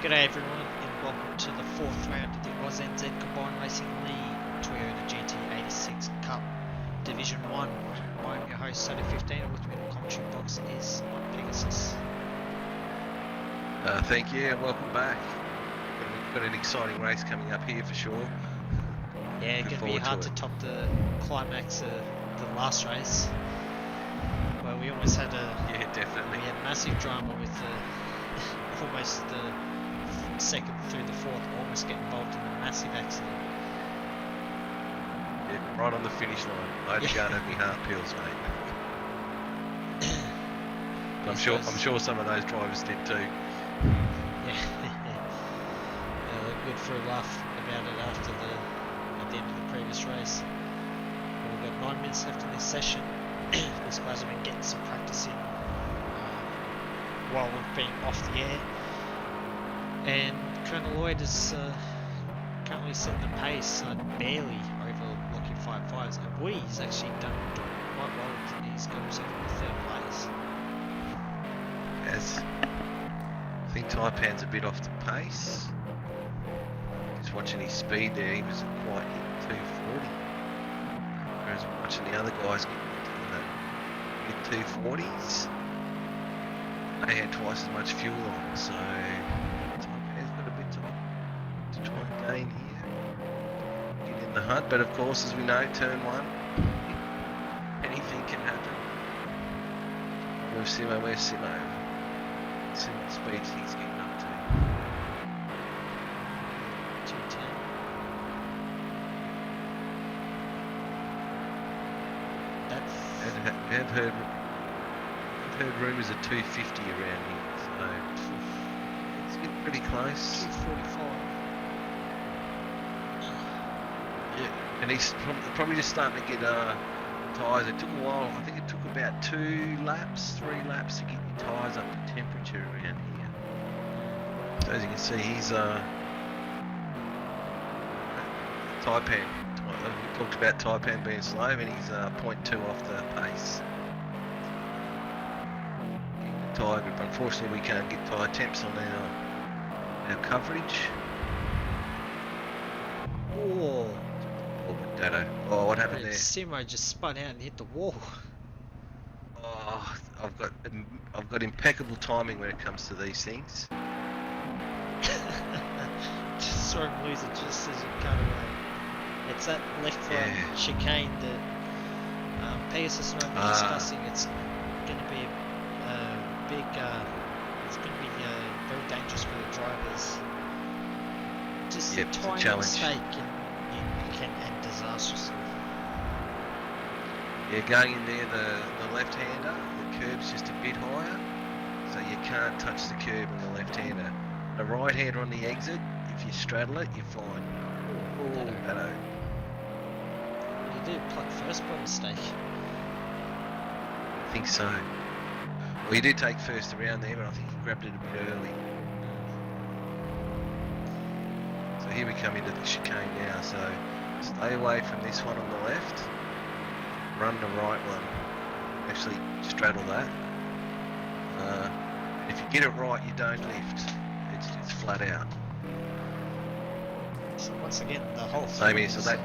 G'day everyone and welcome to the fourth round of the ANZ Combined Racing League Toyota GT86 Cup Division 1. I'm your host, Saturday 15, and with me in the commentary box is Mike Pegasus. Thank you and welcome back. We've got an exciting race coming up here for sure. Yeah, it's going to be hard to top the climax of the last race. Well, we almost had definitely. We had massive drama with almost the second through the fourth, almost getting involved in a massive accident. Yeah, right on the finish line. I had to go and have my heart pills, mate. I'm sure some of those drivers did too. Yeah, good for a laugh about it at the end of the previous race. Well, we've got 9 minutes left in this session. These guys have been getting some practice in while we've been off the air. And Colonel Lloyd is currently setting the pace, barely overlooking 5.5s. And Wee's actually done quite well. He's got himself in the third place. As I think Taipan's a bit off the pace. Just watching his speed there, he was quite hit 240. Whereas watching the other guys get into the mid 240s, they had twice as much fuel on, so Taipan's got a bit to try and gain here. Get in the hunt, but of course, as we know, turn one, anything can happen. Where's Simo? See what speeds he's getting up to. 210. I've heard rumours of 250 around here, so it's getting pretty close. 245. Yeah, and he's probably just starting to get tyres. It took a while. I think it took about 3 laps to get your tyres up to temperature around here. So as you can see, he's Taipan. We talked about Taipan being slow, and he's 0.2 off the pace. Tyre grip. Unfortunately, we can't get tyre temps on our coverage. Oh, Oh, what happened there? Simo just spun out and hit the wall. Oh, I've got impeccable timing when it comes to these things. Just saw him lose it just as he cut away. It's that left front chicane that Pegasus and I were discussing. It's going to be a big. It's going to be very dangerous for the drivers. Just a tiny mistake and you can end disastrously. Yeah, going in there, the left-hander, the curb's just a bit higher, so you can't touch the curb on the left-hander. The right-hander on the exit, if you straddle it, you're fine. Oh, You did pluck first by mistake. I think so. Well, you did take first around there, but I think you grabbed it a bit early. So here we come into the chicane now, so stay away from this one on the left. Run the right one. Actually straddle that. If you get it right, you don't lift. It's flat out. So once again, the whole Same here, so that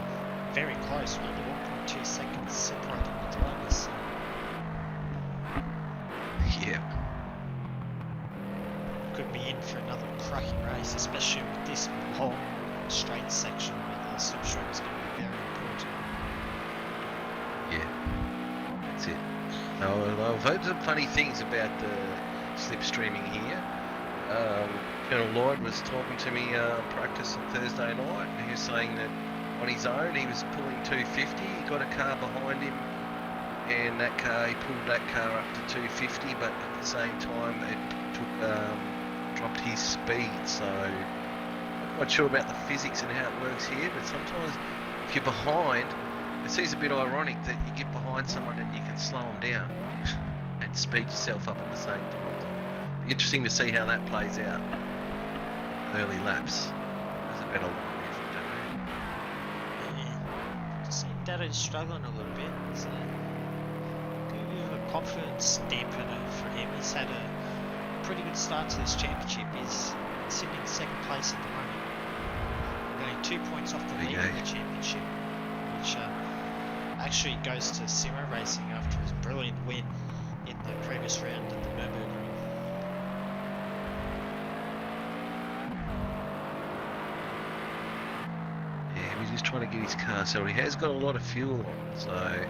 very close. Only 1.2 seconds separating the drivers. Yeah. Could be in for another cracking race, especially with this long straight section where the slipstream is going to be very important. Yeah, that's it. I've heard some funny things about the slipstreaming here. Colonel Lloyd was talking to me practice on Thursday night, and he was saying that on his own he was pulling 250, he got a car behind him, and he pulled that car up to 250, but at the same time it dropped his speed, so I'm not quite sure about the physics and how it works here, but sometimes if you're behind, it seems a bit ironic that you get behind someone and you can slow them down and speed yourself up at the same time. Be interesting to see how that plays out. Early laps. There's a better line there from Dado. Yeah. Just see Dado's struggling a little bit. So a bit of a confidence dampener for him. He's had a pretty good start to this championship. He's sitting in second place at the moment. We're only 2 points off the There you lead of go. the championship, which actually goes to Simo Racing after his brilliant win in the previous round at the Nürburgring. Yeah, he's just trying to get his car, so he has got a lot of fuel on, so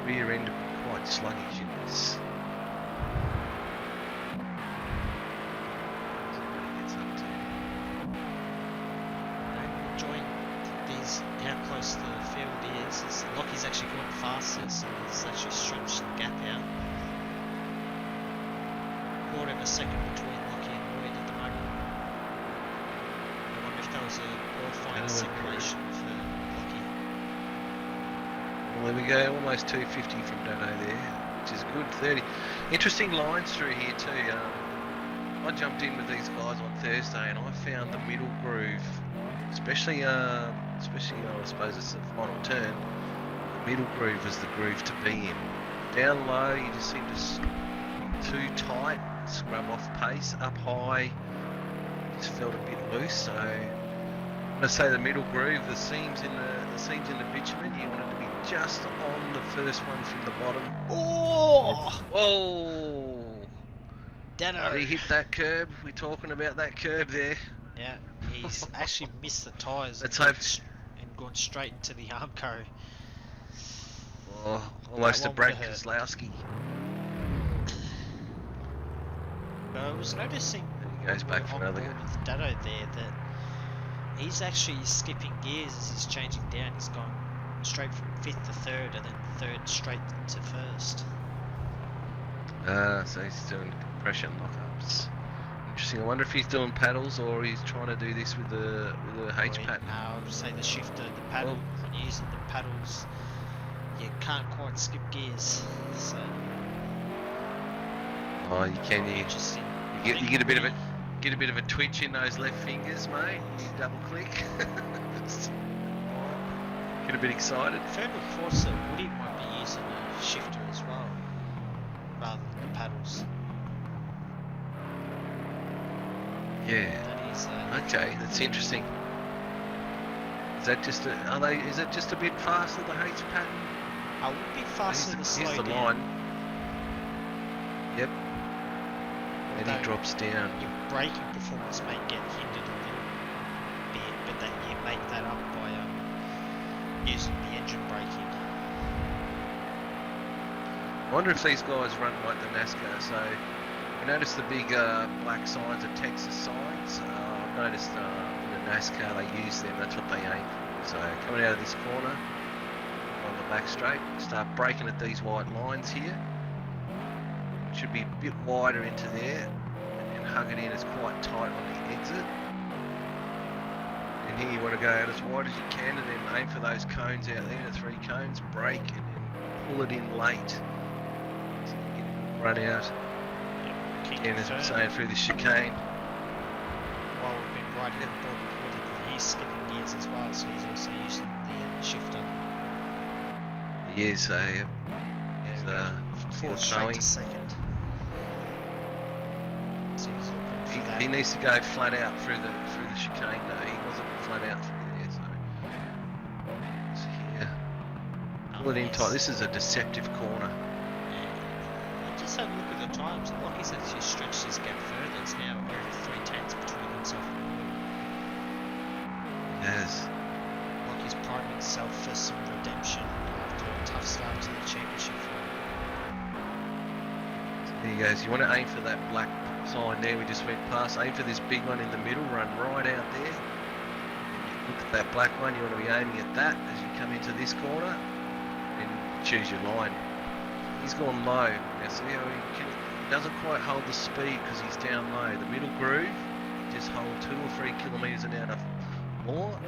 rear end will be quite sluggish in this. See what he gets up to. I'm enjoying how close the field is. Lockie's actually gone faster, so he's actually stretched the gap out. Quarter of a second between Lockie and Lloyd at the moment. I wonder if that was a qualifying simulation for Lockie. Well, there we go, almost 250 from Dono there, which is good. 30. Interesting lines through here too. I jumped in with these guys on Thursday and I found the middle groove, especially I suppose it's the final turn. The middle groove is the groove to be in. Down low, you just seem to be too tight, scrub off pace. Up high, just felt a bit loose. So I'm gonna say the middle groove, the seams in the bitumen, you want it to be just on the first one from the bottom. Oh! Whoa! Dano! Did he hit that curb? We're talking about that curb there. Yeah, he's actually missed the tyres Let's and hope. gone straight into the Armco. Oh, almost a That one Brad would've hurt. Keselowski. I was noticing He goes back for on another board go. with Dado there that he's actually skipping gears as he's changing down. He's gone straight from 5th to 3rd and then 3rd straight to 1st. So he's doing compression lockups. Interesting. I wonder if he's doing paddles or he's trying to do this with the H pattern. No, I would say the shifter, the paddle, when you're using the paddles, you can't quite skip gears. So, Oh, you can. You interesting. get a bit of a twitch in those left fingers, mate. You double click. Get a bit excited. I've heard reports that Woody might be using a shifter as well, rather than the paddles. Yeah. That is. Okay, that's interesting. Is that just is it just a bit faster, the H pattern? I would be faster to slow Here's the down. line. Yep. And he drops down. Your braking performance may get hindered a little bit, but that you make that up by using the engine braking. I wonder if these guys run like the NASCAR. So you notice the big black signs are Texas signs. I've noticed in the NASCAR they use them. That's what they aim for. So coming out of this corner on the back straight, start braking at these white lines here. It should be a bit wider into there and hug it in. It's quite tight on the exit. And here you want to go out as wide as you can and then aim for those cones out there, the 3 cones, brake and then pull it in late. So you get a good run out. Again, as I'm saying, through the chicane. While we've been riding on board with Woody, he's skipping gears as well, so he's also using the shifter. He is, so he's From 4th straight to 2nd. So he's looking for that. he needs to go flat out through the chicane though. He wasn't flat out through there, so it's here. Pull it in tight. This is a deceptive corner. I just had a look at the times. Lockie's actually stretched his gap further. It's now over 3/10 between himself and Lloyd. He has. Lockie's priming himself for some redemption after a tough start to the championship for him. There he goes. You want to aim for that black sign there we just went past. Aim for this big one in the middle. Run right out there. Look at that black one. You want to be aiming at that as you come into this corner and choose your line. He's gone low. Now see how he doesn't quite hold the speed because he's down low. The middle groove, just hold 2 or 3 kilometres an hour more.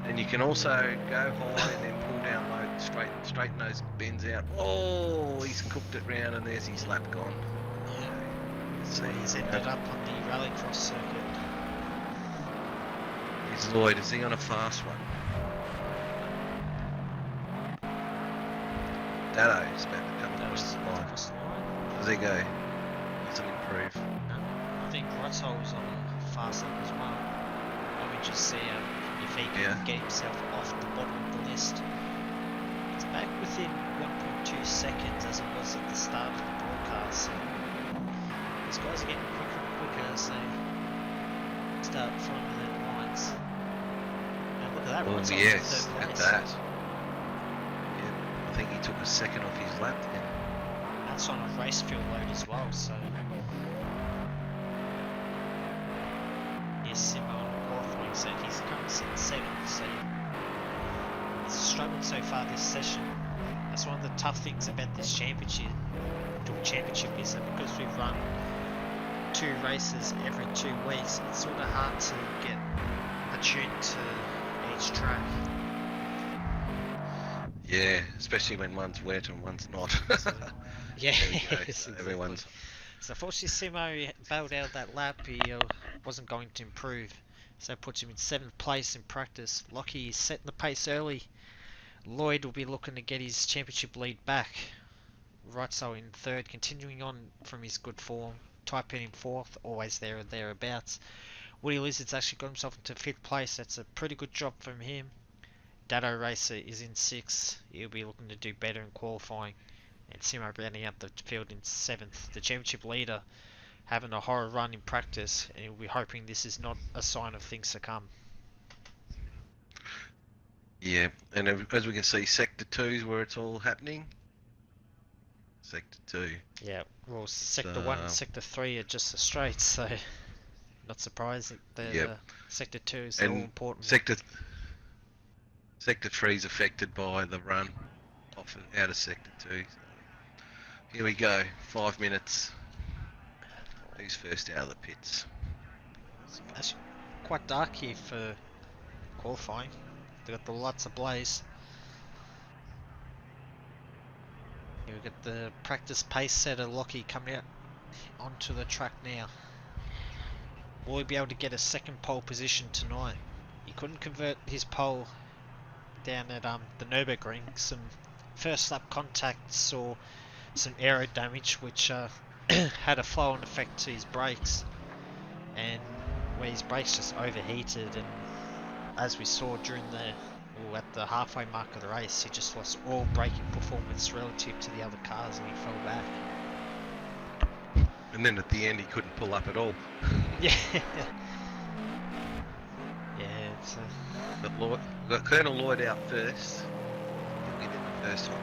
And you can also go high and then pull down low, straighten those bends out. Oh, he's cooked it round and there's his lap gone. Yeah. So He's ended up on the rallycross circuit. Here's Lloyd. Is he on a fast one? Dado is about to come across the line. Does he go? doesn't improve. I think Rotzol was on a fast lap as well. I would just see if he can get himself off the bottom of the list. It's back within 1.2 seconds as it was at the start of the broadcast. So these guys are getting quicker and quicker as they start finding their lines. And look at that, Well, Rotzol yes, in third at place. that. Yeah, I think he took a second off his lap then. That's on a race fuel load as well, so yes, Simo on qualifying, so he's currently sitting 7th, so he's struggled so far this session. That's one of the tough things about this championship is that because we've run 2 races every 2 weeks, it's sort of hard to get attuned to each track. Yeah, especially when one's wet and one's not. So, yeah, So everyone's. So unfortunately Simo bailed out that lap. He wasn't going to improve, so it puts him in 7th place in practice. Lockie is setting the pace early. Lloyd will be looking to get his championship lead back. Rightso in 3rd, continuing on from his good form. Taipei in 4th, always there or thereabouts. Woody Lizard's actually got himself into 5th place. That's a pretty good job from him. Dado Racer is in 6th. He'll be looking to do better in qualifying. And Simo rounding out the field in 7th. The championship leader having a horror run in practice, and he'll be hoping this is not a sign of things to come. Yeah, and as we can see, Sector 2 is where it's all happening. Sector 2. Yeah, well, Sector 1 and Sector 3 are just the straights, so not surprised that Sector 2 is the all-important Sector 3 is affected by the run off and out of Sector 2. So here we go, 5 minutes. Who's first out of the pits? It's actually quite dark here for qualifying. They've got the lights ablaze. Here we got the practice pace setter Lockie coming out onto the track now. Will he be able to get a second pole position tonight? He couldn't convert his pole down at the Nürburgring. Some first lap contacts or some aero damage which had a flow-on effect to his brakes, and where his brakes just overheated, and as we saw at the halfway mark of the race, he just lost all braking performance relative to the other cars and he fell back. And then at the end he couldn't pull up at all. Yeah. Yeah, it's We've got Colonel Lloyd out first. He'll get in the first one.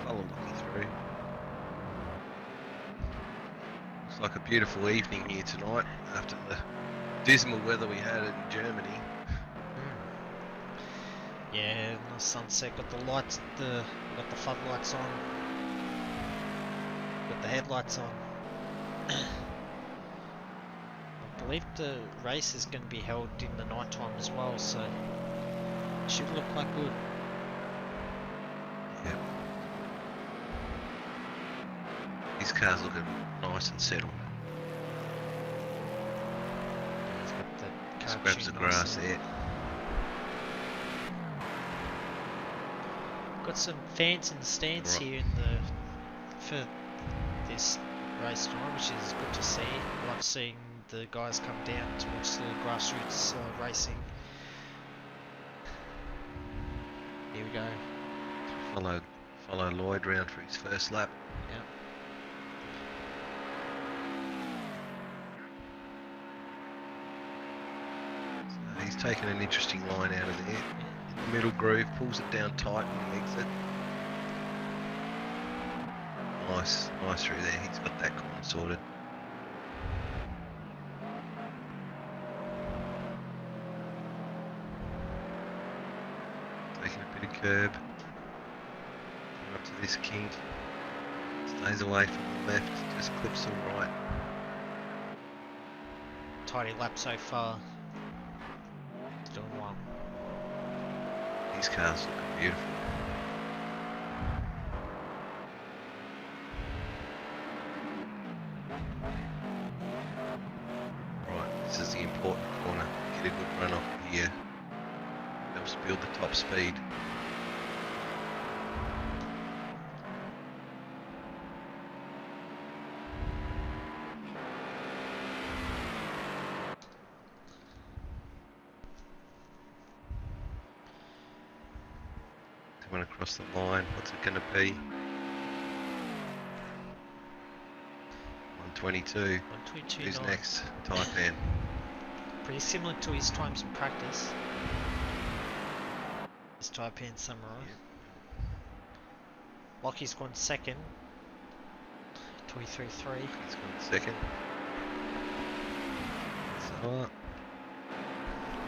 Follow Lockie through. Looks like a beautiful evening here tonight after the dismal weather we had in Germany. Yeah, the sunset, got the lights, got the floodlights on, got the headlights on. I believe the race is going to be held in the night time as well, so it should look quite good. Yep. His car's looking nice and settled. He's got the Just car grabs the tuned grass nicely. there. Got some fans in the stands here for this race tonight, which is good to see. I love seeing the guys come down to watch the grassroots racing. Here we go. Follow Lloyd round for his first lap. Yep. So he's taken an interesting line out of there. In the middle groove, pulls it down tight in the exit. Nice through there. He's got that corner sorted. Taking a bit of curb. Coming up to this kink. Stays away from the left, just clips to the right. Tidy lap so far. He's doing well. These cars looking beautiful. Right, this is the important corner. Get a good run off here. Helps build the top speed. went across the line. What's it going to be? 122. 122.9. Who's next? Taipan. Pretty similar to his times in practice. This Taipan Samurai. Yep. Lockie's gone second. 23.3. He's gone second. So,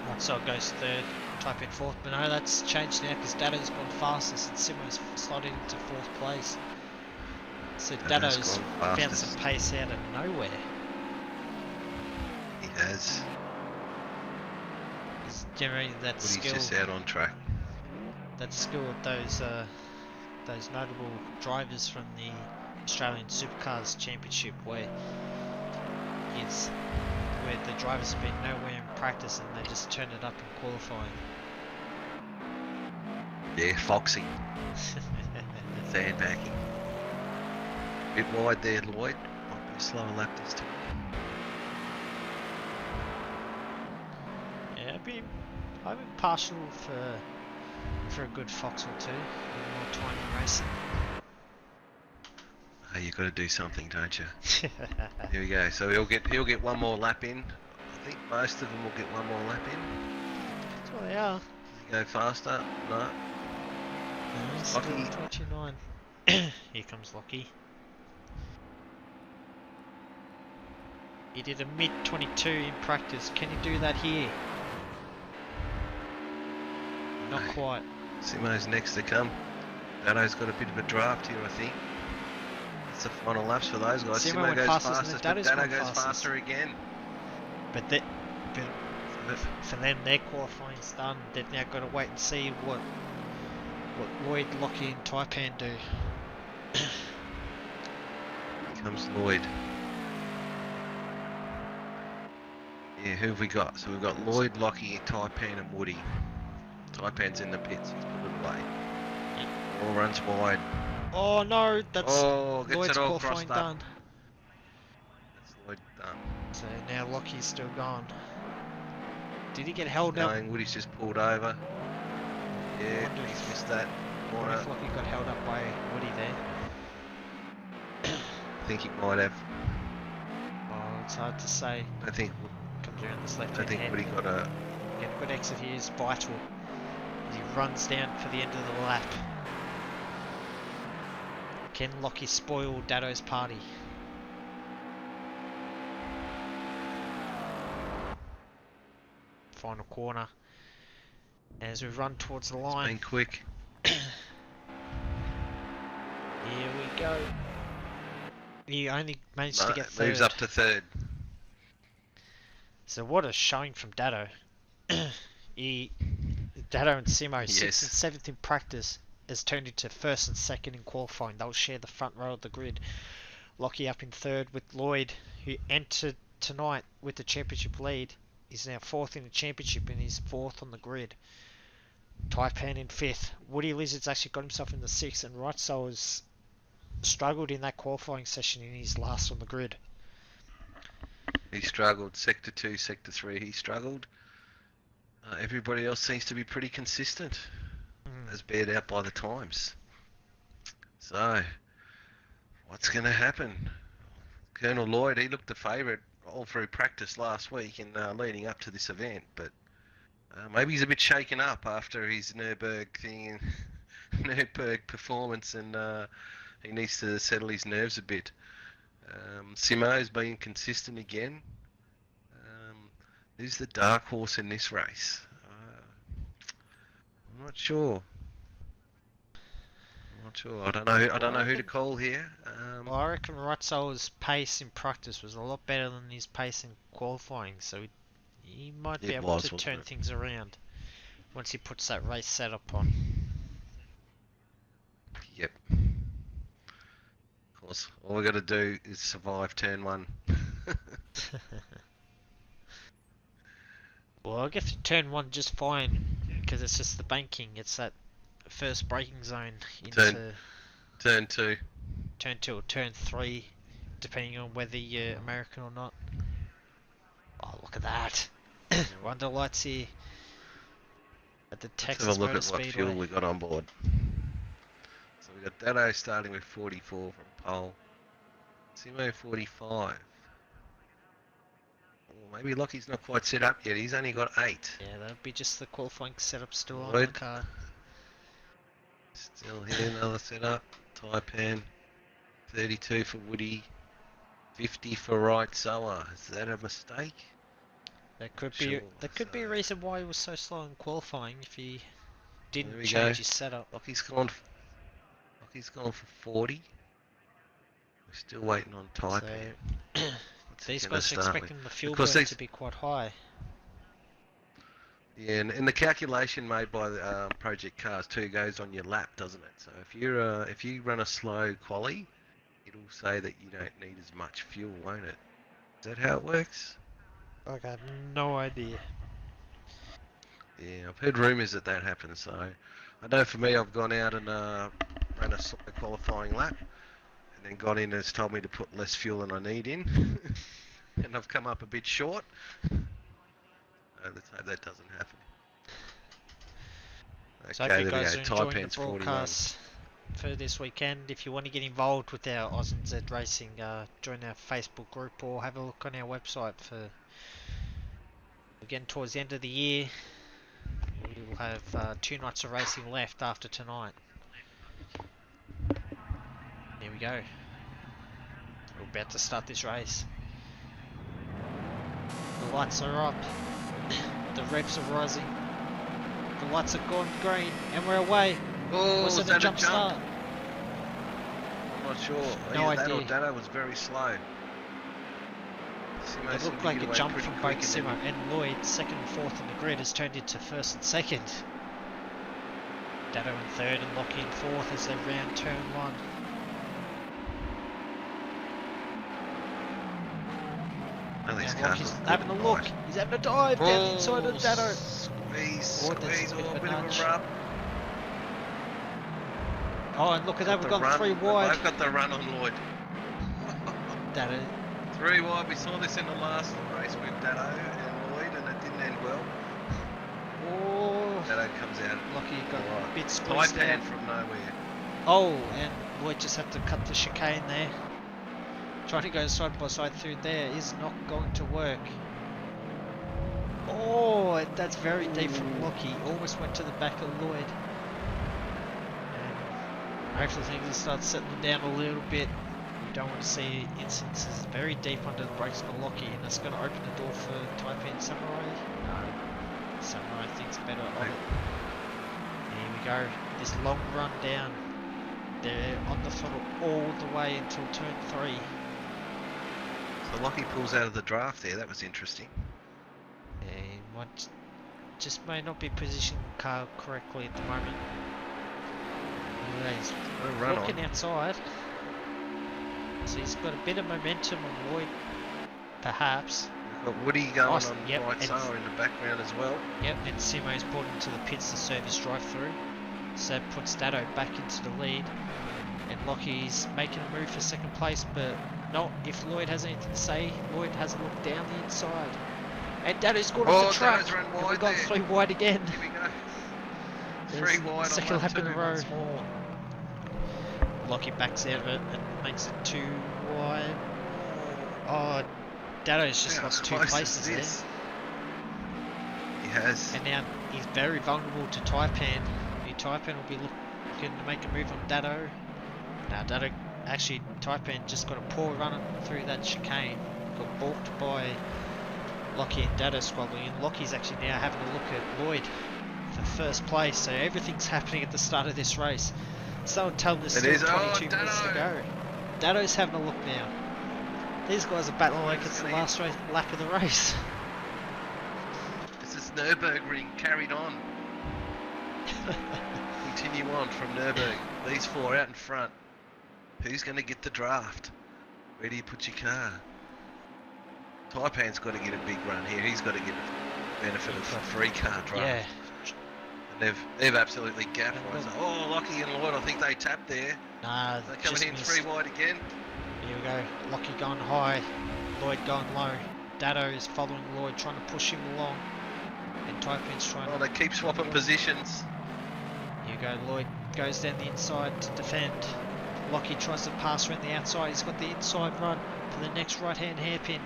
Maxwell goes third. Taipan fourth. But no, that's changed now because Dado's gone fastest and Simo's slotted into fourth place. So Dado's Dado's gone found fastest. some pace out of nowhere. he has. He's generating that But he's skill. just out on track. That skill of those notable drivers from the Australian Supercars Championship where the drivers have been nowhere in practice and they just turn it up in qualifying. Yeah, Foxy. Sandbagging. Bit wide there, Lloyd. Might be a slower lap this time. Yeah, I'd be partial for a good fox or two and more time in racing. Oh, you got to do something, don't you? Here we go. So he'll get one more lap in. I think most of them will get one more lap in. That's what they are. Does he go faster? No. No, still Lockie. 29. Here comes Lockie. He did a mid 22 in practice. Can he do that here? Not No. quite. Simo's next to come. Dado's got a bit of a draft here, I think. It's the final laps for those guys. Simo Simo went goes fastest and fastest, then but Dado's Dado gone goes fastest. faster again. But for them, their qualifying's done. They've now got to wait and see what Lloyd, Lockie, and Taipan do. Here comes Lloyd. Yeah, who have we got? So we've got Lloyd, Lockie, Taipan, and Woody. Taipan's in the pits. He's put it away. All runs wide. Oh no, that's Oh, gets Lloyd's it all qualifying crossed up. done. That's Lloyd done. So now Lockie's still gone. Did he get held up? Going, Woody's just pulled over. Yeah, Wonder if- he's missed that I wonder corner. if Lockie got held up by Woody there. I think he might have. Oh, it's hard to say. I think Comes around this left hand. Woody got a. Get a good exit here is vital. He runs down for the end of the lap. Can Lockie spoil Dado's party? Final corner. As we run towards the It's line. been quick. Here we go. He only managed No, to get it third. moves up to third. So what a showing from Dado. Dado and Simo, 6th Yes. and 7th in practice, has turned into 1st and 2nd in qualifying. They'll share the front row of the grid. Lockie up in 3rd with Lloyd, who entered tonight with the championship lead. He's now 4th in the championship and he's 4th on the grid. Taipan in 5th. Woody Lizard's actually got himself in the 6th, and Wrightso has struggled in that qualifying session and he's last on the grid. He struggled. Sector 2, Sector 3, he struggled. Everybody else seems to be pretty consistent, as bared out by the times. So, what's going to happen? Colonel Lloyd, he looked the favourite all through practice last week and leading up to this event, but maybe he's a bit shaken up after his Nürburgring thing, Nürburgring performance, and he needs to settle his nerves a bit. Simo's been consistent again. Who's the dark horse in this race? I'm not sure. I don't know who to call here. Well, I reckon Wrightso's pace in practice was a lot better than his pace in qualifying, so he might be It able was, to wasn't turn it? things around once he puts that race setup on. Yep. Of course, all we got to do is survive turn 1. Well, I'll get to turn 1 just fine, because it's just the banking. It's that first braking zone into Turn 2. turn 2 or turn 3, depending on whether you're American or not. Oh, look at that. Wonder lights here at the Let's Texas have a look Motor at what Speedway. fuel we got on board. So we got Dado starting with 44 from pole. Simo 45. Well, maybe Lockie's not quite set up yet. He's only got 8. Yeah, that'll be just the qualifying setup still on the Lloyd. car. Still here, another setup. Taipan. 32 for Woody. 50 for Wright Soa. Is that a mistake? That could Sure, be a so- reason why he was so slow in qualifying if he There didn't we change go. his setup. Lockie's gone for 40. We're still waiting on Taipan. So What's these he gonna guys are start with? expecting the fuel Because burn these- to be quite high. Yeah, and the calculation made by the Project Cars 2 goes on your lap, doesn't it? So if you run a slow quali, it'll say that you don't need as much fuel, won't it? Is that how it works? I got no idea. Yeah, I've heard rumours that happens. So I know for me, I've gone out and ran a slow qualifying lap, and then got in and it's told me to put less fuel than I need in, and I've come up a bit short. Let's hope that doesn't happen. So I Okay, hope you there we guys go. are enjoying the Taipan's 41. broadcast for this weekend. If you want to get involved with our ANZ Racing, join our Facebook group or have a look on our website. For we're getting towards the end of the year, we will have 2 nights of racing left after tonight. There we go. We're about to start this race. The lights are up. The revs are rising. The lights have gone green and we're away. Oh, Was it a jump start? I'm not sure. No That or idea. Dado was very slow. Simo It seemed looked to like get a away jump pretty from quick both and then- Simo and Lloyd. Second and fourth in the grid has turned into first and second. Dado in third and Lockie in fourth as they round turn 1. Oh, these And cars Lockie's look having a good. look. Right. He's having a dive down the inside of Dado. Squeeze, Oh, there's a bit of a bit of nudge. a rub. Oh, and look at that, we've the gone run. 3 wide. They've got the run on Lloyd. Dado. 3 wide. We saw this in the last race with Dado and Lloyd, and it didn't end well. Oh, Dado comes out. Lockie got Alright. a bit squeezed Taipan out. from nowhere. Oh, and Lloyd just had to cut the chicane there. Trying to go side by side through there is not going to work. Oh, that's very deep from Lockie. Almost went to the back of Lloyd. And hopefully things will start settling down a little bit. We don't want to see instances very deep under the brakes for Lockie, and that's going to open the door for Taipan Samurai. No, Samurai thinks better of it. Here we go. This long run down. They're on the throttle all the way until turn 3. So Lockie pulls out of the draft there. That was interesting. He might just may not be positioning the car correctly at the moment. He's What a run looking on. outside. So he's got a bit of momentum on Lloyd, perhaps. We've got Woody going Nice, on yep, right and- Soa in the background as well. Yep, and Simo's brought into the pits to serve his drive-through. So that puts Dado back into the lead. And Lockie's making a move for second place, but not if Lloyd has anything to say. Lloyd has a look down the inside. And Dado's gone off the track. Dado's run And we've wide gone there. 3 wide again. Here we go. There's 3 wide on second lap lap 2 in a row. once more. Lockie backs out of it and makes it 2 wide. Oh, Dado's just How lost 2 close is places there. this? He has. And now he's very vulnerable to Taipan. Taipan will be looking to make a move on Dado. Now Dado, actually Taipan just got a poor run through that chicane. Got balked by Lockie and Dado squabbling, and Lockie's actually now having a look at Lloyd for first place. So everything's happening at the start of this race. Someone tell them there's It still is. 22 Oh, minutes to Dado. go. Dado's having a look now. These guys are battling like it's the last lap of the race. This is Nürburgring carried on. Continue on from Nürburgring. These 4 out in front. Who's going to get the draft? Where do you put your car? Taipan's got to get a big run here. He's got to get the benefit of a free car draft. Yeah. And they've absolutely gapped right. So, oh, Lockie and Lloyd, I think they tapped there. Nah, They're just coming in missed. 3 wide again. Here we go. Lockie going high, Lloyd going low. Dado is following Lloyd, trying to push him along. And Taipan's trying Oh, to... they keep swapping positions. Here we go, Lloyd goes down the inside to defend. Lockie tries to pass around the outside. He's got the inside run for the next right-hand hairpin.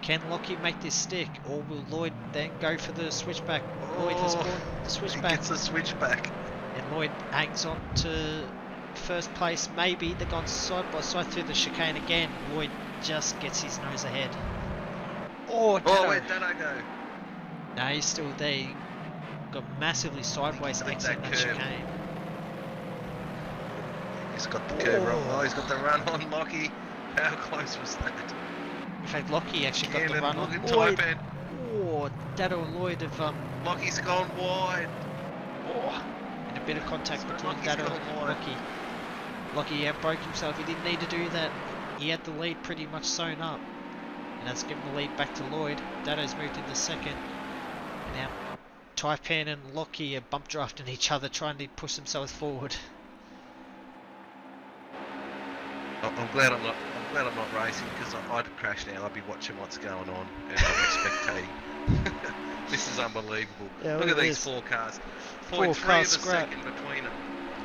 Can Lockie make this stick, or will Lloyd then go for the switchback? Lloyd has gone the He switchback, gets the switchback. and Lloyd hangs on to first place. Maybe they've gone side by side through the chicane again. Lloyd just gets his nose ahead. Oh, Where'd Dano go? no, he's still there. He got massively sideways take exiting that that curve. chicane. He's got the curve wrong. Oh, he's got the run on Lockie. How close was that? In fact, Lockie actually got the Cannon, run on look at Lloyd. Taipan. Oh, Dado and Lloyd have Lockie's gone wide. and a bit of contact Sorry, between Lockie's Dado gone and wide. Lockie. Lockie outbroke himself. He didn't need to do that. He had the lead pretty much sewn up, and that's given the lead back to Lloyd. Dado's moved into second. Now, Taipan and Lockie are bump drafting each other, trying to push themselves forward. I'm glad I'm not racing, because I'd crash now. I'd be watching what's going on and I'd be spectating. This is unbelievable. Yeah, Look well, at it these is. four cars. Four 0.3 cars of a scrap. second between them.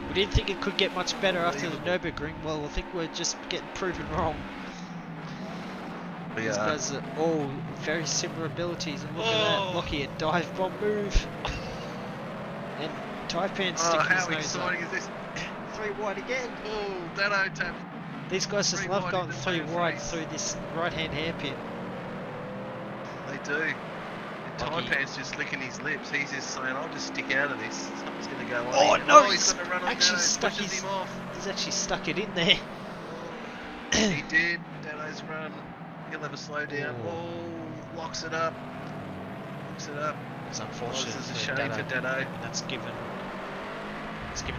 We didn't think it could get much better after the Unbelievable. Nürburgring. Well, I think we're just getting proven wrong. We These are. guys are all very similar abilities, and look at Oh. that. Lockie, a dive bomb move. And Taipan sticking his How nose exciting up. is this? 3 wide again. Oh, Dano tap. These guys just 3 love wide going into 3 first wide race. through this right-hand hairpin. They do. And Lockie. Taipan's just licking his lips. He's just saying, I'll just stick out of this. Something's going to go on. Oh, here." no, he's he's got to run on actually Dano. stuck Pushes his- him off. He's actually stuck it in there. He did. Dano's run. He'll have a slow down. Oh. Oh, locks it up. Locks it up. It's Oh, unfortunate this is a for shame Dado. for Dano. That's given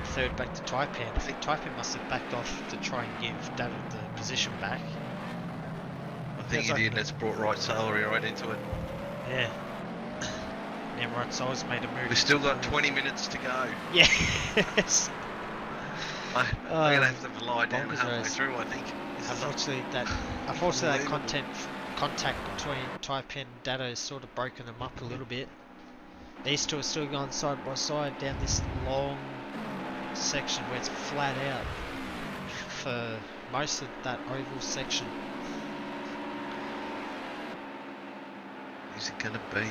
third back to Taipan. I think Taipan must have backed off to try and give Dado the position back. I think Feels he like- did. Let's brought right Salary right into it. Yeah. Now right, so I was made a move. We've still got 20 minutes to go. Yes. I'm going to have to lie down bonkers halfway race. through, I think. This is Unfortunately, that Unbelievable. contact between Taipan and Dado has sort of broken them up a little bit. These two are still going side by side down this long section where it's flat out for most of that oval section. Who's it going to be?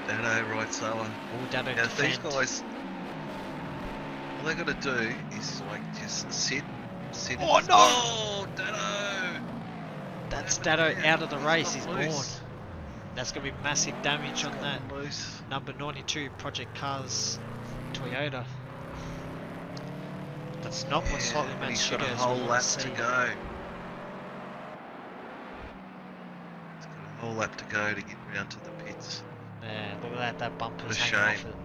Dano, right Sower. All Dado Now, if these defend. guys, all they got to do is like just sit. Oh, and no! Oh, Dano! That's What Dado happened there? out of the race. He's He's got gone. loose. That's going to be massive damage on that. Loose. Number 92 Project Cars Toyota. That's not what slightly And matched he's got a Sugar whole will lap see. to go. He's got a whole lap to go to get round to the pits. Yeah, look at that. That bumper's What a hanging shame. off it.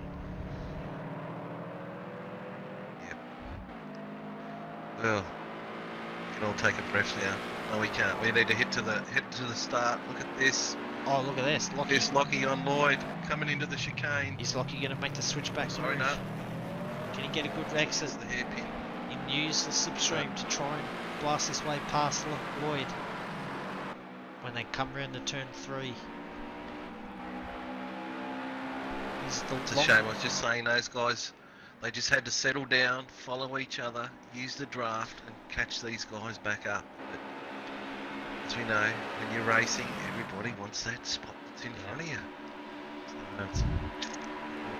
Well, we can all take a breath now. No, we can't. We need to head to the start. Look at this. Oh, look at this. Lockie. This Lockie on Lloyd coming into the chicane. Is Lockie going to make the switchback Sorry, move? no. Can he get a good This exit is the hairpin. and use the slipstream to try and blast his way past Lloyd when they come round to turn 3? Is the It's a shame. I was just saying those guys, they just had to settle down, follow each other, use the draft, and catch these guys back up. But as we know, when you're racing, everybody wants that spot that's in front of you. So,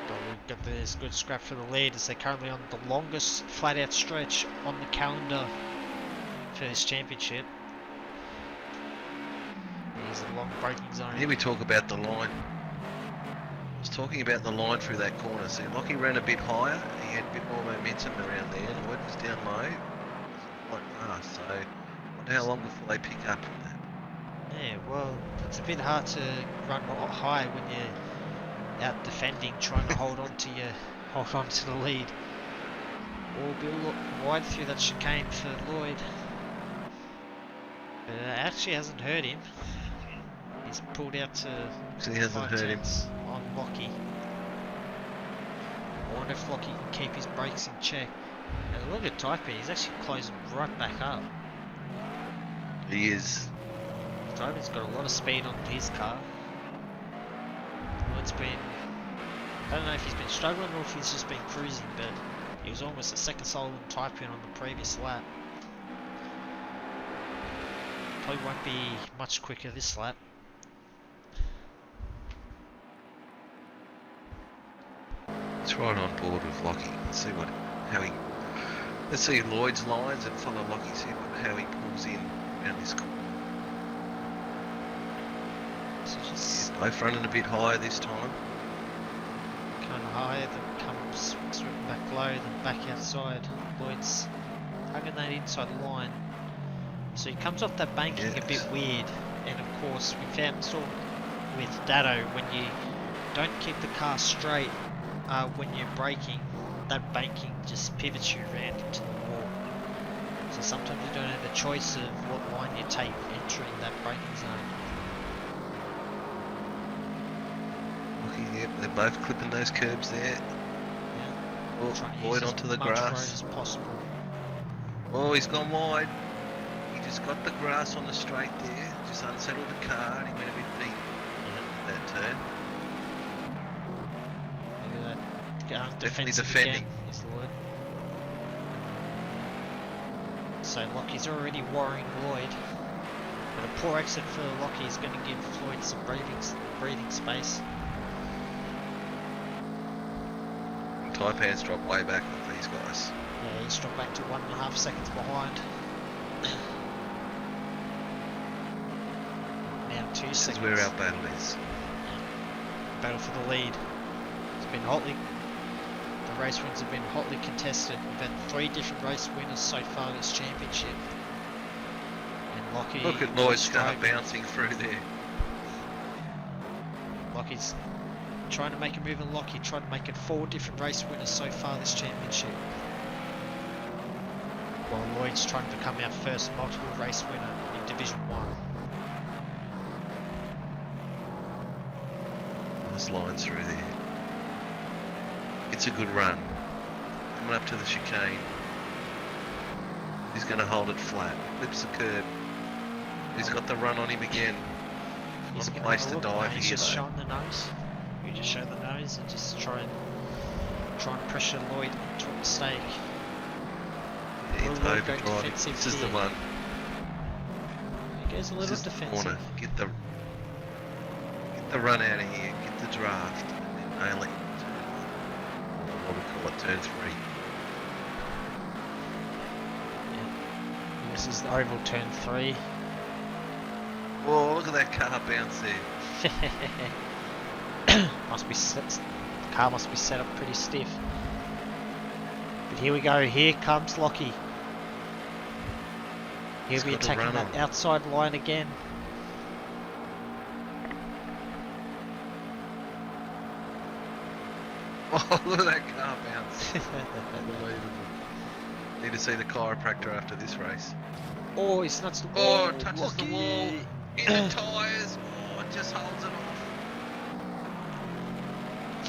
But we've got this good scrap for the lead as they're currently on the longest flat out stretch on the calendar for this championship. Here's the long braking zone. here we talk about the line. I was talking about the line through that corner. See, Lockie ran a bit higher. He had a bit more momentum around there. Lloyd was down low. Quite fast. So, I wonder how long before they pick up from that. Yeah, well, it's a bit hard to run high when you're out defending, trying to hold on to the lead. Or be a lot wide through that chicane for Lloyd. But it actually hasn't hurt him. He's pulled out to So he hasn't hurt him. 5/10 on Lockie. I wonder if Lockie can keep his brakes in check. And look at Taipan, he's actually closing right back up. He is. Taipan's got a lot of speed on his car. Lloyd's been I don't know if he's been struggling or if he's just been cruising, but he was almost a second solid type in on the previous lap. Probably won't be much quicker this lap. It's right on board with Lockie. Let's see Lloyd's lines and follow Lockie, see how he pulls in around this corner. So just Both running a bit higher this time. kind of higher, then comes swooping back low, then back outside. Lloyd's hugging that inside line. So he comes off that banking a bit weird, and of course we found sort of with Dado, when you don't keep the car straight when you're braking, that banking just pivots you around into the wall. So sometimes you don't have a choice of what line you take entering that braking zone. Lockie, yep, they're both clipping those curbs there. Yeah. Oh, Trying to Lloyd use onto as the much road grass. as possible. Oh, he's gone wide. He just got the grass on the straight there, just unsettled the car, and he went a bit deep that turn. Look at that. Definitely Defensive defending. again, is Lloyd. So Lockie's already worrying Lloyd. But a poor exit for Lockie is going to give Lloyd some breathing space. Taipan's dropped way back with these guys. Yeah, he's dropped back to 1.5 seconds behind. Now 2 This seconds. is where our battle is. Battle for the lead. It's been the race wins have been hotly contested. We've had 3 different race winners so far this championship. And Lockie... Look at Lloyd start bouncing through there. Lockie's trying to make a move, and Lockie trying to make it 4 different race winners so far this championship. While Lloyd's trying to become our first multiple race winner in Division 1. Nice lines through there. It's a good run. Coming up to the chicane. He's going to hold it flat. Flips the curb. He's got the run on him again. He's Not a place to dive He's here just though. showing the nose. You just show the nose and just try and pressure Lloyd into a mistake. Yeah, it's Will Lloyd go overdriving. defensive This is the here? one. He goes a This little is the defensive. corner. Get the run out of here. Get the draft. And then nail it. What we call it, turn 3. Yeah. This is the oval turn 3. Whoa, look at that car bounce there. The car must be set up pretty stiff. But here we go. Here comes Lockie. He'll be attacking that outside line again. Oh, look at that car bounce. Unbelievable. Need to see the chiropractor after this race. Oh, he snuts the wall. Oh, it touches Lockie. the wall. In the tyres. Oh, it just holds it off.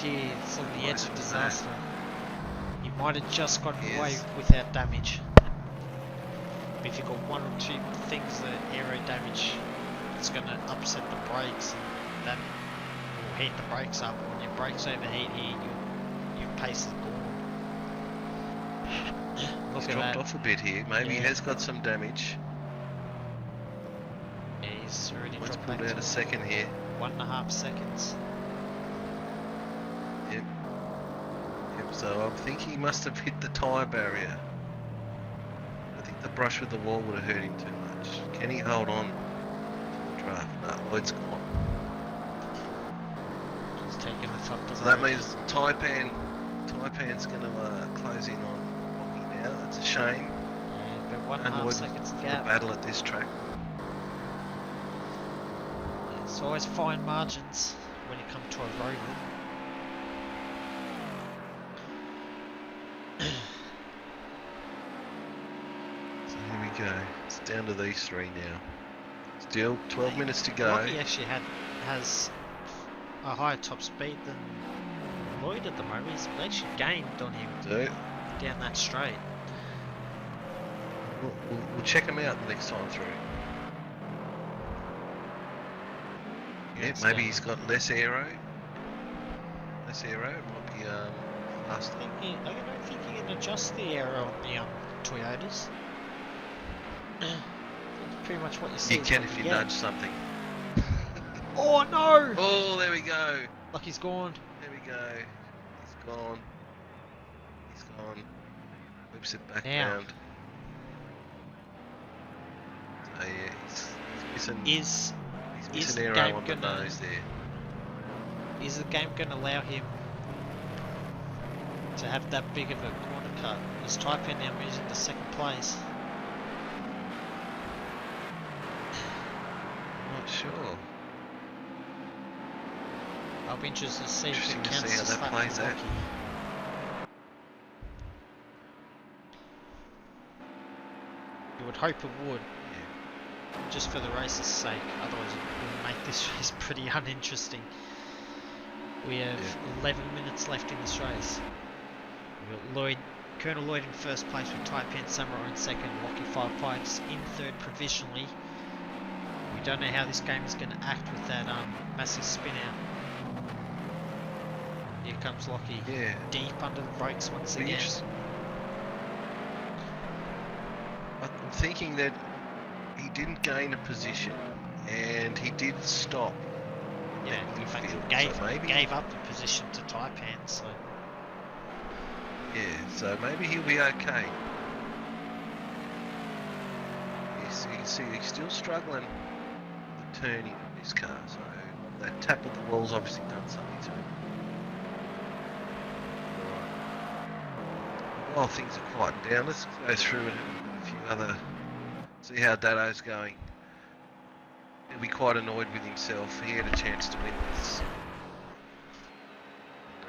Gee, it's on the edge of Close to that. disaster. He might have just gotten away Yes. without damage. If you've got 1 or 2 things that aero damage, it's going to upset the brakes, and that will heat the brakes up. When your brakes overheat here, your pace is gone. Look He's at dropped that. off a bit here. Maybe he Yeah. has got some damage. Yeah, he's already Let's dropped pull back down to a second here. 1.5 seconds. Yep. Yep. So I'm thinking he must have hit the tyre barrier. I think the brush with the wall would have hurt him too much. Can he hold on to the draft? No, Lloyd's gone. Just taking the top of So that means Taipan's going to close in on Lockie now. That's a shame. Yeah, but And 1.5 Lloyd seconds the gap. battle at this track. It's always fine margins when you come to a road. So here we go. It's down to these 3 now. Still 12 minutes to go. Lockie actually has a higher top speed than Lloyd at the moment. He's actually gained on him So down that straight. we'll check him out the next time through. Yeah, Yes, maybe yeah. he's got less aero. This aero might be faster. I don't think you can adjust the aero on the Toyotas. Pretty much what you see. You can if you nudge something. Oh no! Oh, there we go. Like he's gone. There we go. He's gone. He's gone. Whips it back Now. round. Oh yeah, he's missing. Is he's missing the aero game on the gonna- nose there. Is the game going to allow him to have that big of a corner cut? Is Taipan now losing the second place? Not sure. I'll be interested to see if Interesting it to counts see how as that lap plays for out. Lockie. You would hope it would, Yeah. just for the race's sake. Otherwise, it would make this race pretty uninteresting. We have 11 minutes left in this race. We've got Colonel Lloyd in first place with Taipan Samurai in second, Lockie Five Pipes in third provisionally. We don't know how this game is going to act with that massive spin out. Here comes Lockie, Yeah. deep under the brakes once Pretty again. interesting. I'm thinking that he didn't gain a position and he did stop. Yeah, in in fact, midfield, he so maybe gave up the position to Taipan, so yeah, so maybe he'll be okay. Yes, you can see he's still struggling with the turning of his car, so that tap of the wall's obviously done something to him. Right. While things are quieting down, let's go through a few other, see how Dado's going. He'll be quite annoyed with himself. He had a chance to win this.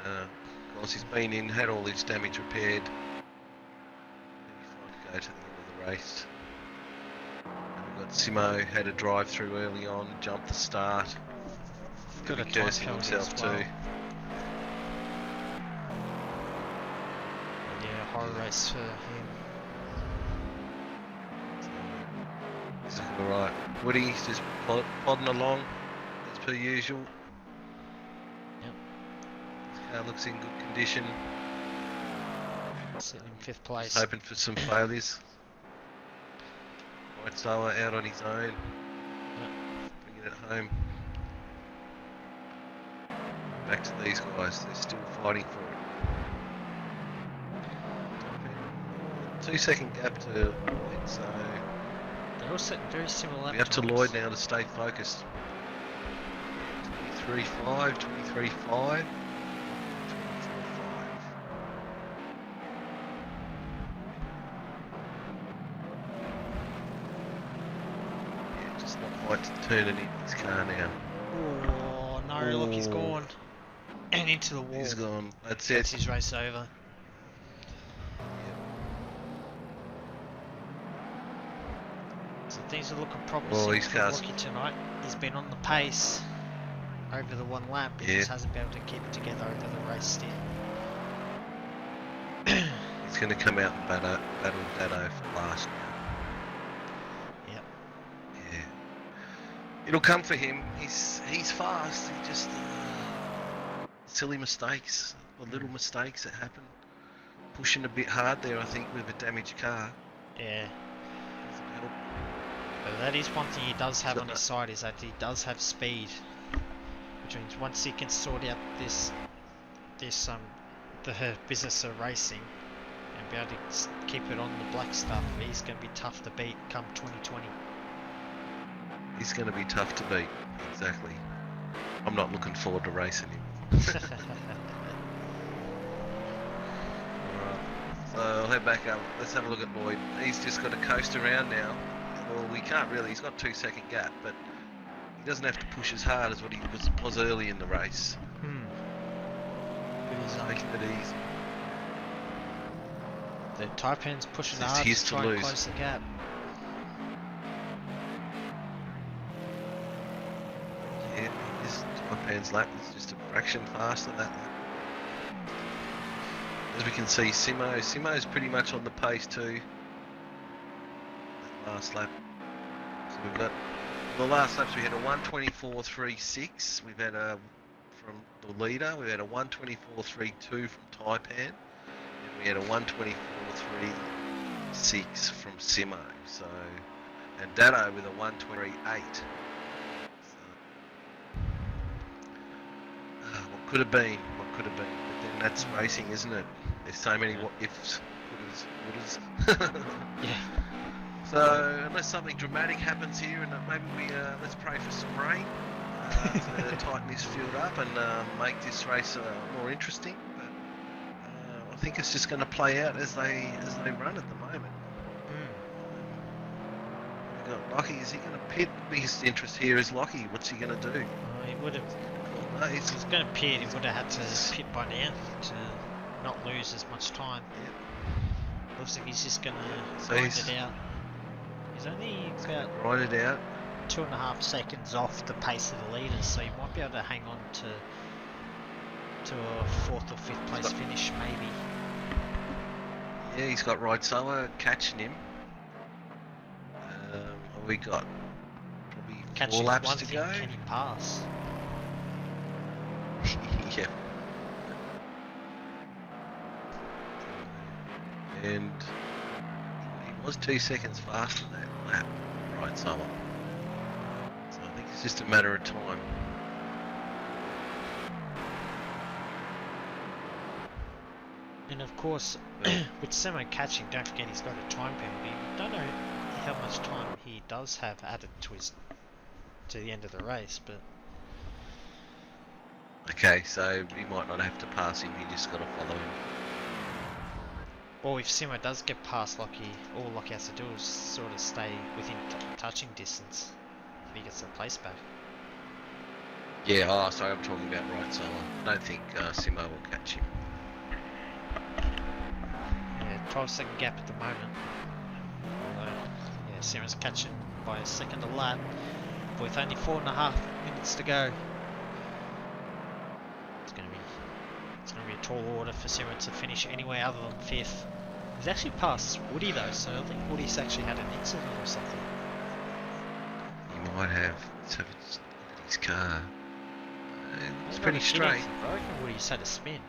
Of course, he's been in, had all his damage repaired. He's fine to go to the end of the race. And we've got Simo, had a drive through early on, jumped the start. got a be time cursing penalty himself as well. too. Yeah, horror race for him. He's looking alright. Woody's just plodding along as per usual. Yep. His car looks in good condition. Sitting in fifth place. Just hoping for some failures. White Sailor out on his own. Bringing it home. Back to these guys, they're still fighting for it. 2 second gap to Lloyd, so They're all setting very similar lap we have to times. Lloyd now to stay focused. 23.5, 23.5. Yeah, just not quite turning in his car now. Oh no, look, he's Oh. gone. And into the wall. He's gone. That's That's it. his race over. So things are looking promising he's for cast. Lockie tonight. He's been on the pace over the one lap, but he Yeah. just hasn't been able to keep it together over the race still. He's going to come out and battle Dado for last now. Yep. Yeah. It'll come for him. He's fast. He just silly mistakes, or little mistakes that happen. Pushing a bit hard there, I think, with a damaged car. Yeah. Doesn't help. But that is one thing he does have got on his side, is that he does have speed. Which means once he can sort out the business of racing and be able to keep it on the black stuff, he's going to be tough to beat come 2020. He's going to be tough to beat. Exactly. I'm not looking forward to racing him. Alright, so I'll head back up. Let's have a look at Lloyd. He's just got to coast around now. Well, we can't really. He's got 2 second gap, but he doesn't have to push as hard as what he was early in the race. He's Making it easy. the Taipan's pushing It's hard his to to try and lose. close the gap. Yeah, his Taipan's lap is just a fraction faster than that lap. As we can see, Simo's pretty much on the pace too. That last lap. So we've got the last laps we had a 1:24.36. We've had a from the leader. We had a 1:24.32 from Taipan, and we had a 1:24.36 from Simo. So, and Dado with a 1:23.8. What could have been? What could have been? But then that's racing, isn't it? There's so many what ifs, wouldas. Yeah. So unless something dramatic happens here, and maybe we let's pray for some rain to tighten this field up and make this race more interesting. But I think it's just going to play out as they run at the moment. We got Lockie. Is he going to pit? The biggest interest here is Lockie. What's he going to do? He would have. No, If he's going to pit, he would have had to pit by now to not lose as much time. Yep. Looks like he's just going to So grind it out. He's only about grind it out. 2.5 seconds off the pace of the leaders, so he might be able to hang on to a 4th or 5th place finish, maybe. Yeah, he's got Rydsoa catching him. We got probably Catching 4 laps one to thing, go. can he pass? Yeah. And he was 2 seconds faster that lap, Rydsoa. So I think it's just a matter of time. And of course, with Semo catching, don't forget he's got a time penalty. Don't know how much time he does have added to the end of the race, but Okay, so he might not have to pass him, he just got to follow him. or if Semo does get past Lockie, all Lockie has to do is sort of stay within touching distance if he gets the place back. Yeah, oh, sorry, I'm talking about Rydsoa. I don't think Simo will catch him. Yeah, 12-second gap at the moment. Although, yeah, Semo's catching by a second a lap, with only 4.5 minutes to go. It's gonna be a tall order for Semo to finish anywhere other than 5th. He's actually passed Woody though, so I think Woody's actually had an incident or something. He might have. Let's have a look at his car. It's Maybe pretty not a straight. hit, I reckon Woody's had a spin.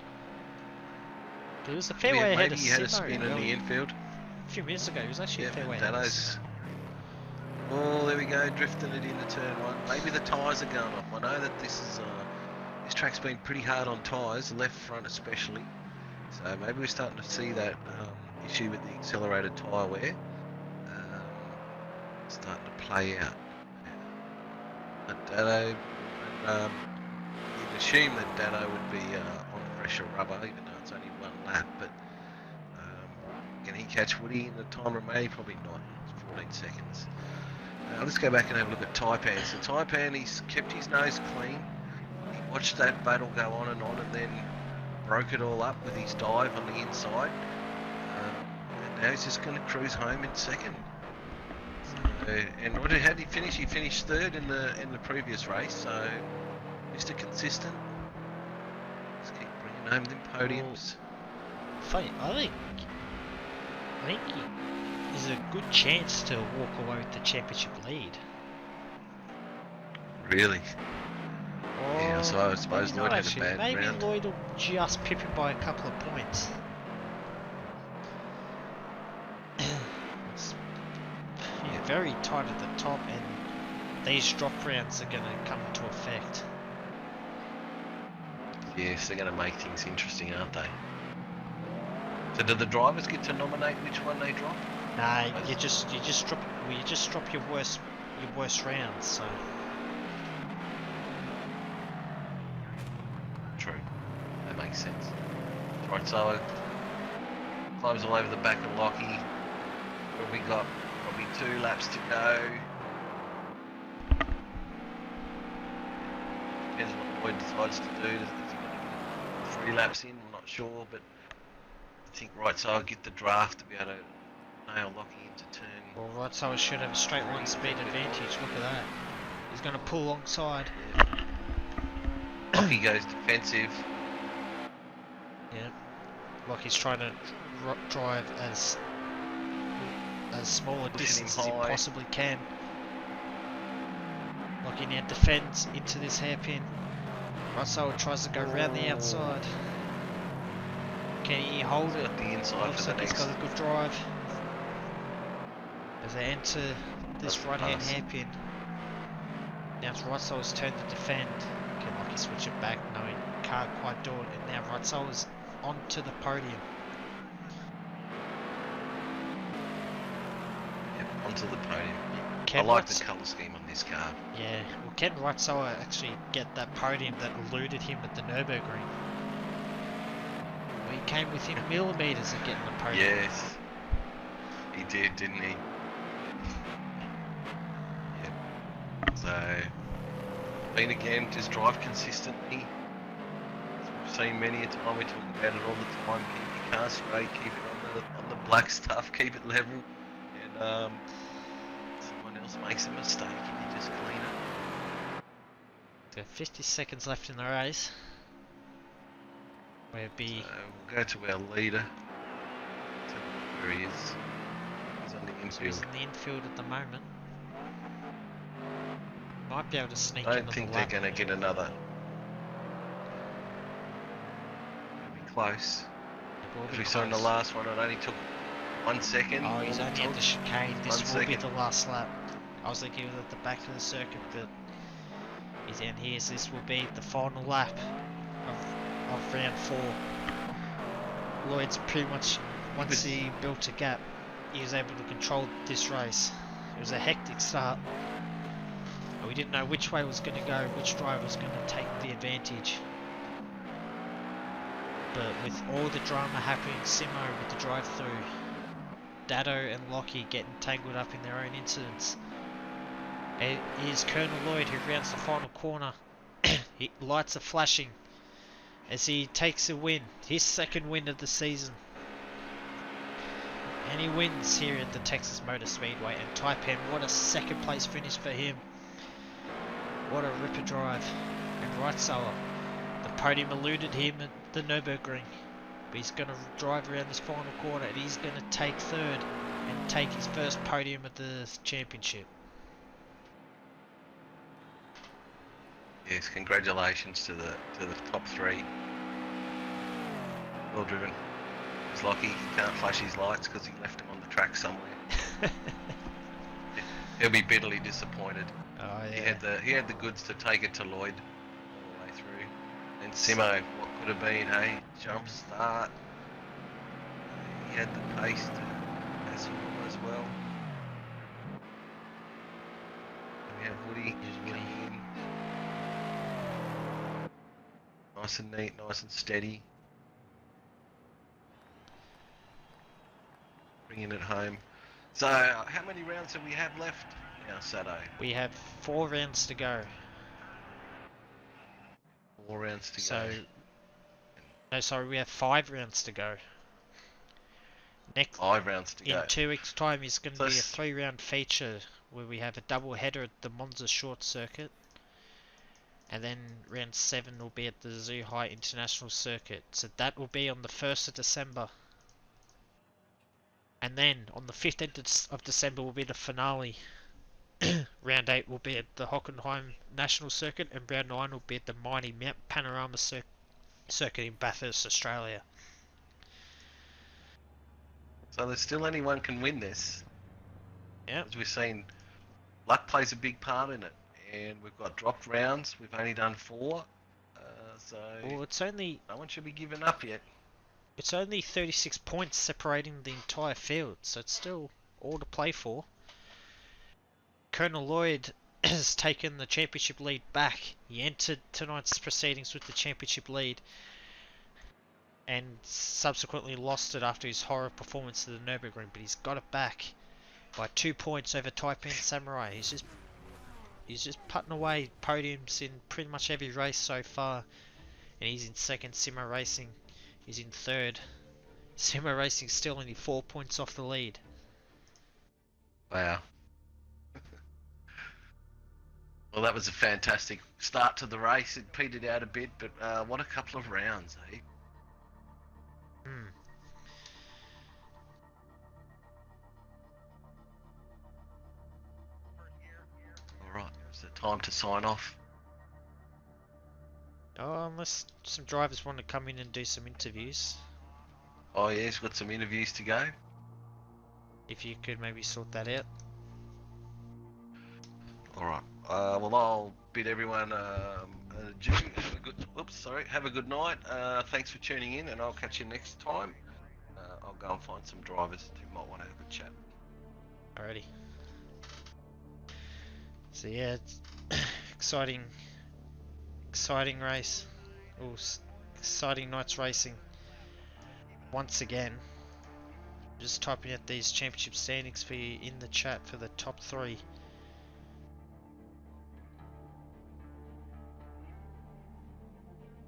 But it was a fair Yeah, way ahead maybe of he had a Simo spin in early. the infield. A few minutes ago, he was actually Yeah, a fair way but ahead of Dano's... Oh, there we go, drifting it into turn 1. Maybe the tyres are going off. I know that this track's been pretty hard on tyres, the left front especially. So maybe we're starting to see that issue with the accelerated tyre wear starting to play out. But Dano, you'd assume that Dano would be on fresher rubber, even though it's only 1 lap. But can he catch Woody in the time remaining? Probably not. It's 14 seconds. Let's go back and have a look at Taipan. So Taipan, he's kept his nose clean. He watched that battle go on, and then broke it all up with his dive on the inside. And now he's just going to cruise home in 2nd. So, and how did he finish? He finished 3rd in the previous race. So Mr. Consistent. Let's keep bringing home them podiums. Funny, I think there's a good chance to walk away with the championship lead. Really? Yeah, so I suppose maybe Lloyd not had a bad Maybe round. Lloyd will just pip him by a couple of points. It's very tight at the top, and these drop rounds are going to come into effect. Yes, they're going to make things interesting, aren't they? So do the drivers get to nominate which one they drop? Nah, you just drop your worst rounds. So True, that makes sense. Right, so close all over the back of Lockie. We got probably 2 laps to go. Depends what Lloyd decides to do. Is he going to get 3 laps in? I'm not sure, but I think right, so I'll get the draft to be able to nail Lockie into turn. well, right, so it should have a straight line speed advantage. Look at that. He's going to pull alongside. Yeah. Lockie goes defensive. Yeah, like he's trying to drive as small a Pushing distance him as he high. possibly can. Like he now defends into this hairpin. Russell tries to go round the outside. Can he hold it? Got the inside Looks for the like he's next. got a good drive. As they enter this Doesn't right-hand pass. hairpin. Now it's Russell's turn to defend. Can Lockie switch it back? No, he can't quite do it. And now Russell's onto the podium. Yep, onto the podium. Can I like Rutz- the colour scheme on this car. Yeah, well, can Russell actually get that podium that eluded him at the Nürburgring? Well, he came within millimetres of getting the podium. Yes, he did, didn't he? Yep. So, Bean again, just drive consistently. As we've seen many a time, we talk about it all the time. Keep your car straight, keep it on the black stuff, keep it level, and someone else makes a mistake and you just clean it. So 50 seconds left in the race. Where B. So we'll go to our leader. So where he is. He's on the So he's infield. in the infield at the moment. Might be able to sneak I in don't on think the they're lap. going to get another. It'll be close. It will As be we saw in the close. last one, it only took 1 second. Oh, he's only at the chicane. This will be the last lap. I was thinking he was at the back of the circuit, but he's down here, so this will be the final lap of round 4. Lloyd's pretty much, once he built a gap, he was able to control this race. It was a hectic start. We didn't know which way was going to go, which driver was going to take the advantage. But with all the drama happening, Simo with the drive-through, Dado and Lockie getting tangled up in their own incidents. It is Colonel Lloyd who rounds the final corner. Lights are flashing as he takes a win, his second win of the season. And he wins here at the Texas Motor Speedway. And Taipan, what a second place finish for him. What a ripper drive. And Reitzower, the podium eluded him at the Nürburgring. But he's going to drive around this final corner and he's going to take third and take his first podium at the championship. Yes, congratulations to the top 3. Well driven. He's lucky he can't flash his lights because he left them on the track somewhere. He'll be bitterly disappointed. Oh, yeah. He had the goods to take it to Lloyd all the way through. And Simo, what could have been, hey? Jump start. He had the pace to pass him as well. And we have Woody coming in. Nice and neat, nice and steady. Bringing it home. So, how many rounds do we have left now, Sato? We have 4 rounds to go. 4 rounds to So, go. no, sorry, we have 5 rounds to go. Next, 5 rounds to go. in 2 weeks' time is going to So be a 3-round feature where we have a double header at the Monza Short Circuit. And then round 7 will be at the Zhuhai International Circuit. So that will be on the 1st of December. And then on the 15th of December will be the finale. Round 8 will be at the Hockenheim National Circuit, and round 9 will be at the mighty Mount Panorama Circuit in Bathurst, Australia. So there's still anyone can win this. Yeah. As we've seen, luck plays a big part in it. And we've got dropped rounds. We've only done 4. So Well, it's only no one should be giving up yet. 36 points separating the entire field, so it's still all to play for. Colonel Lloyd has taken the championship lead back. He entered tonight's proceedings with the championship lead and subsequently lost it after his horror performance at the Nürburgring, but he's got it back by 2 points over Taipan Samurai. He's just putting away podiums in pretty much every race so far, and he's in second. Simo Racing is in third. Simo Racing still only 4 points off the lead. Wow. Well, that was a fantastic start to the race. It petered out a bit, but what a couple of rounds, eh? All right, is it time to sign off? Oh, unless some drivers want to come in and do some interviews. Oh yes, got some interviews to go. If you could maybe sort that out. All right. Well, I'll bid everyone adieu. Have a good night. Thanks for tuning in, and I'll catch you next time. I'll go and find some drivers who might want to have a chat. Alrighty. So yeah, it's exciting race. Oh, exciting nights racing. Once again, just typing out these championship standings for you in the chat for the top 3.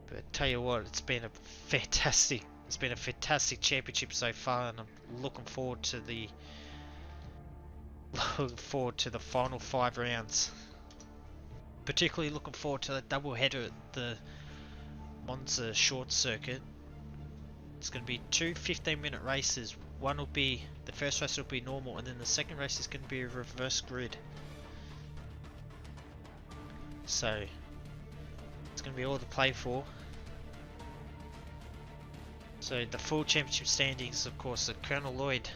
But tell you what, it's been a fantastic championship so far, and I'm looking forward to the final 5 rounds. Particularly looking forward to the double header at the Monza short circuit. It's going to be 2 15-minute races. The first race will be normal, and then the second race is going to be a reverse grid. So it's going to be all to play for. So the full championship standings, of course, are Colonel Lloyd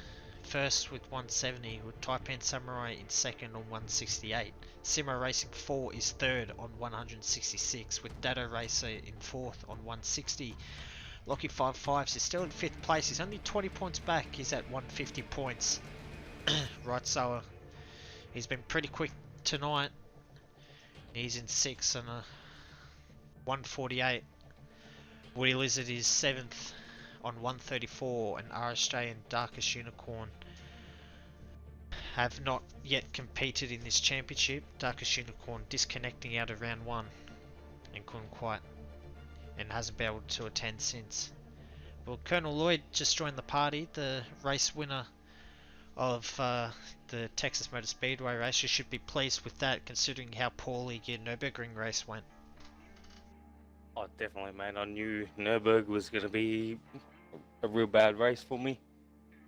first with 170, with Taipan Samurai in second on 168. Simo Racing 4 is third on 166, with Dado Racer in fourth on 160. Lockie 55s is still in 5th place. He's only 20 points back. He's at 150 points. Right, so he's been pretty quick tonight. He's in 6th and 148. Woody Lizard is 7th on 134, and RSJ and Darkest Unicorn have not yet competed in this championship. Darkest Unicorn disconnecting out of round 1 and couldn't quite, and hasn't been able to attend since. Well, Colonel Lloyd just joined the party, the race winner of the Texas Motor Speedway race. You should be pleased with that, considering how poorly your Nürburgring race went. Oh, definitely, mate. I knew Nürburgring was going to be a real bad race for me.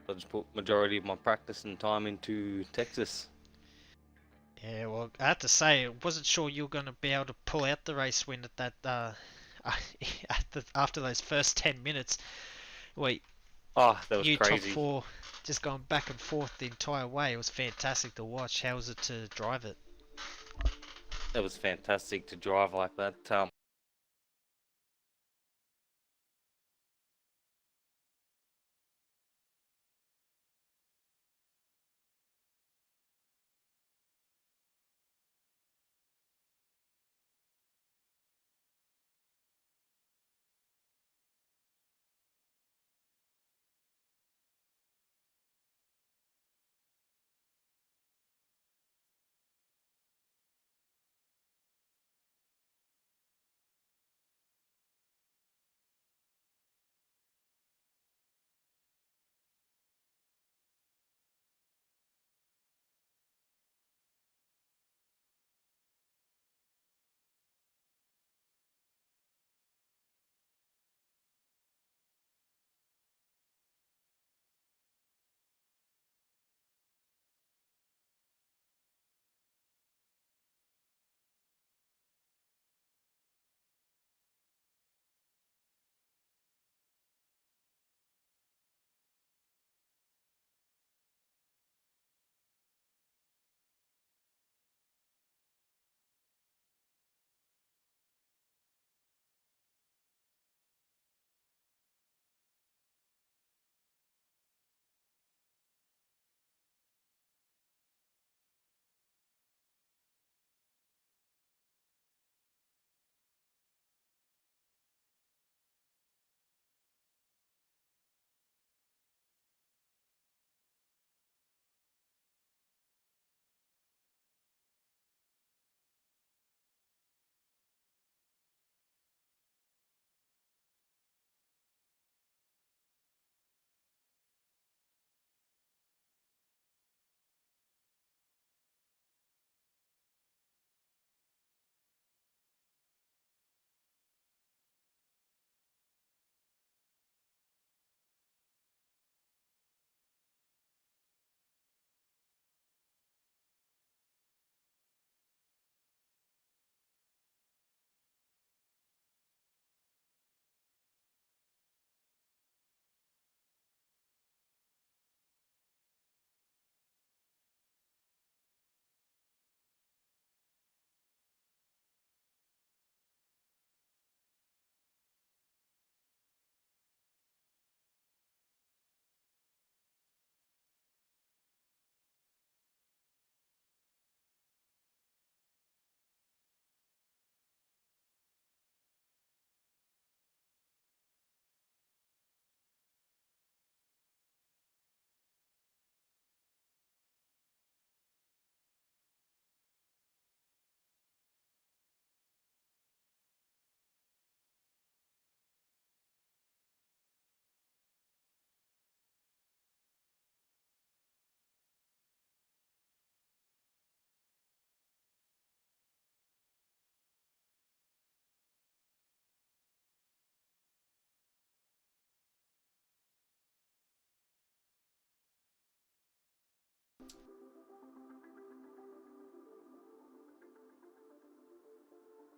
I just put majority of my practice and time into Texas. Yeah, well, I have to say, I wasn't sure you were going to be able to pull out the race win at that after those first 10 minutes. Wait, Oh, that was you crazy. top 4 just going back and forth the entire way. It was fantastic to watch. How was it to drive it? It was fantastic to drive like that.